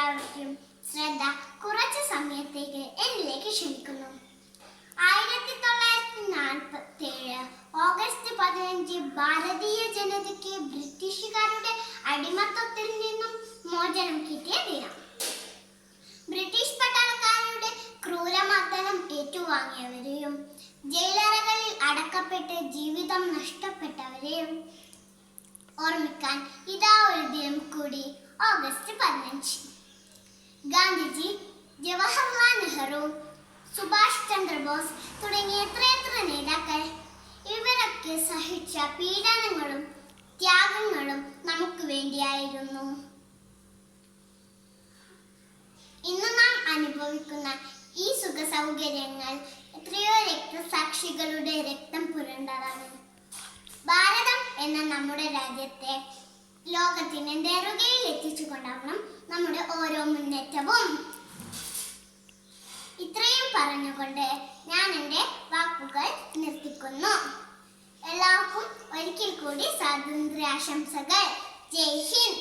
എല്ലാവർക്കും ശ്രദ്ധ കുറച്ച് സമയത്തേക്ക് എന്നിലേക്ക് ക്ഷണിക്കുന്നു. 1947 ഓഗസ്റ്റ് 15 ഭാരതീയ ജനതയ്ക്ക് ബ്രിട്ടീഷുകാരുടെ അടിമത്തത്തിൽ നിന്നും മോചനം കിട്ടിയ ദിനം. ബ്രിട്ടീഷ് പട്ടാളക്കാരുടെ ക്രൂരമർദ്ദനം ഏറ്റുവാങ്ങിയവരെയും ജയിലറകളിൽ അടക്കപ്പെട്ട് ജീവിതം നഷ്ടപ്പെട്ടവരെയും ഓർമ്മിക്കാൻ ഇതാ ഒരു ദിനം കൂടി, ഓഗസ്റ്റ് 15. ഗാന്ധിജി, ജവഹർലാൽ നെഹ്റു, സുഭാഷ് ചന്ദ്രബോസ് തുടങ്ങിയ എത്രയെത്ര നേതാക്കൾ, ഇവരൊക്കെ സഹിച്ച പീഡനങ്ങളും ത്യാഗങ്ങളും നമുക്ക് വേണ്ടിയായിരുന്നു. ഇന്ന് നാം അനുഭവിക്കുന്ന ഈ സുഖ സൗകര്യങ്ങൾ എത്രയോ രക്തസാക്ഷികളുടെ രക്തം പുരണ്ടതാണ്. ഭാരതം എന്ന നമ്മുടെ രാജ്യത്തെ ലോകത്തിന് നെറുകയിൽ എത്തിച്ചുകൊണ്ടാവണം നമ്മുടെ ഓരോ മുന്നേറ്റവും. ഇത്രയും പറഞ്ഞുകൊണ്ട് ഞാൻ എൻ്റെ വാക്കുകൾ നിർത്തിക്കുന്നു. എല്ലാവർക്കും ഒരിക്കൽ കൂടി സ്വാതന്ത്ര്യാശംസകൾ. ജയ് ഹിന്ദ്.